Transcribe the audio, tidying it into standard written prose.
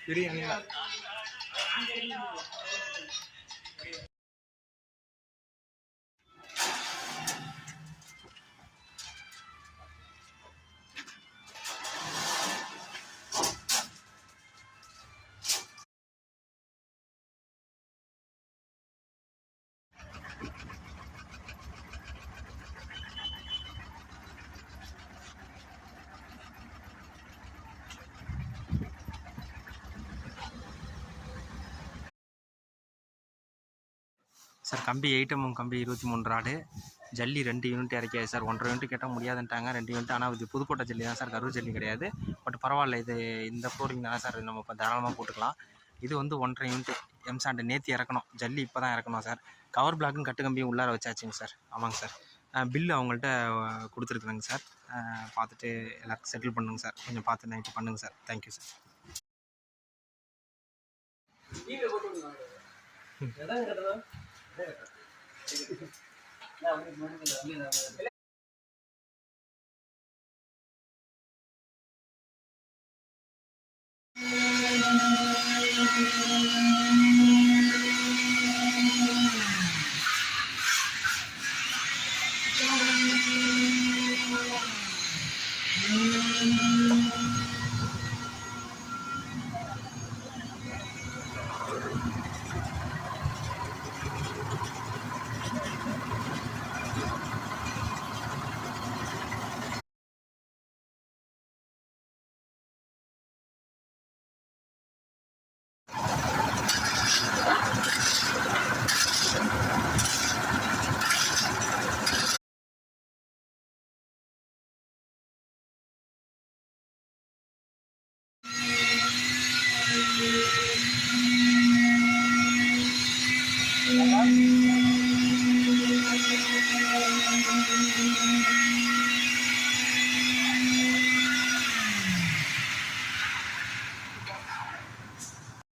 Biryani sir. கம்பி 8mm கம்பி 23 rod, ஜல்லி 2 யூனிட் இறக்கியாச்சு சார். 1.5 யூனிட் கேட்டால் முடியாதுன்ட்டாங்க, 2 யூனிட். ஆனால் இது புதுக்கோட்டை ஜல்லி தான் சார், கரூர் ஜல்லி கிடையாது. பட் பரவாயில்ல, இது இந்த ஃப்ளோரிங் தானே சார், நம்ம இப்போ தாராளமாக போட்டுக்கலாம். இது வந்து 1.5 யூனிட் எம்சாண்டு நேற்று இறக்கணும், ஜல்லி இப்போ தான் இறக்கணும் சார். கவர் பிளாக்கும் கட்டு கம்பியும் உள்ளார வச்சாச்சுங்க சார். ஆமாங்க சார். பில்லு அவங்கள்ட்ட கொடுத்துருக்குறேங்க சார். பார்த்துட்டு எல்லாருக்கும் செட்டில் பண்ணுங்க சார். கொஞ்சம் பார்த்து நைட்டு பண்ணுங்க சார். Thank you sir.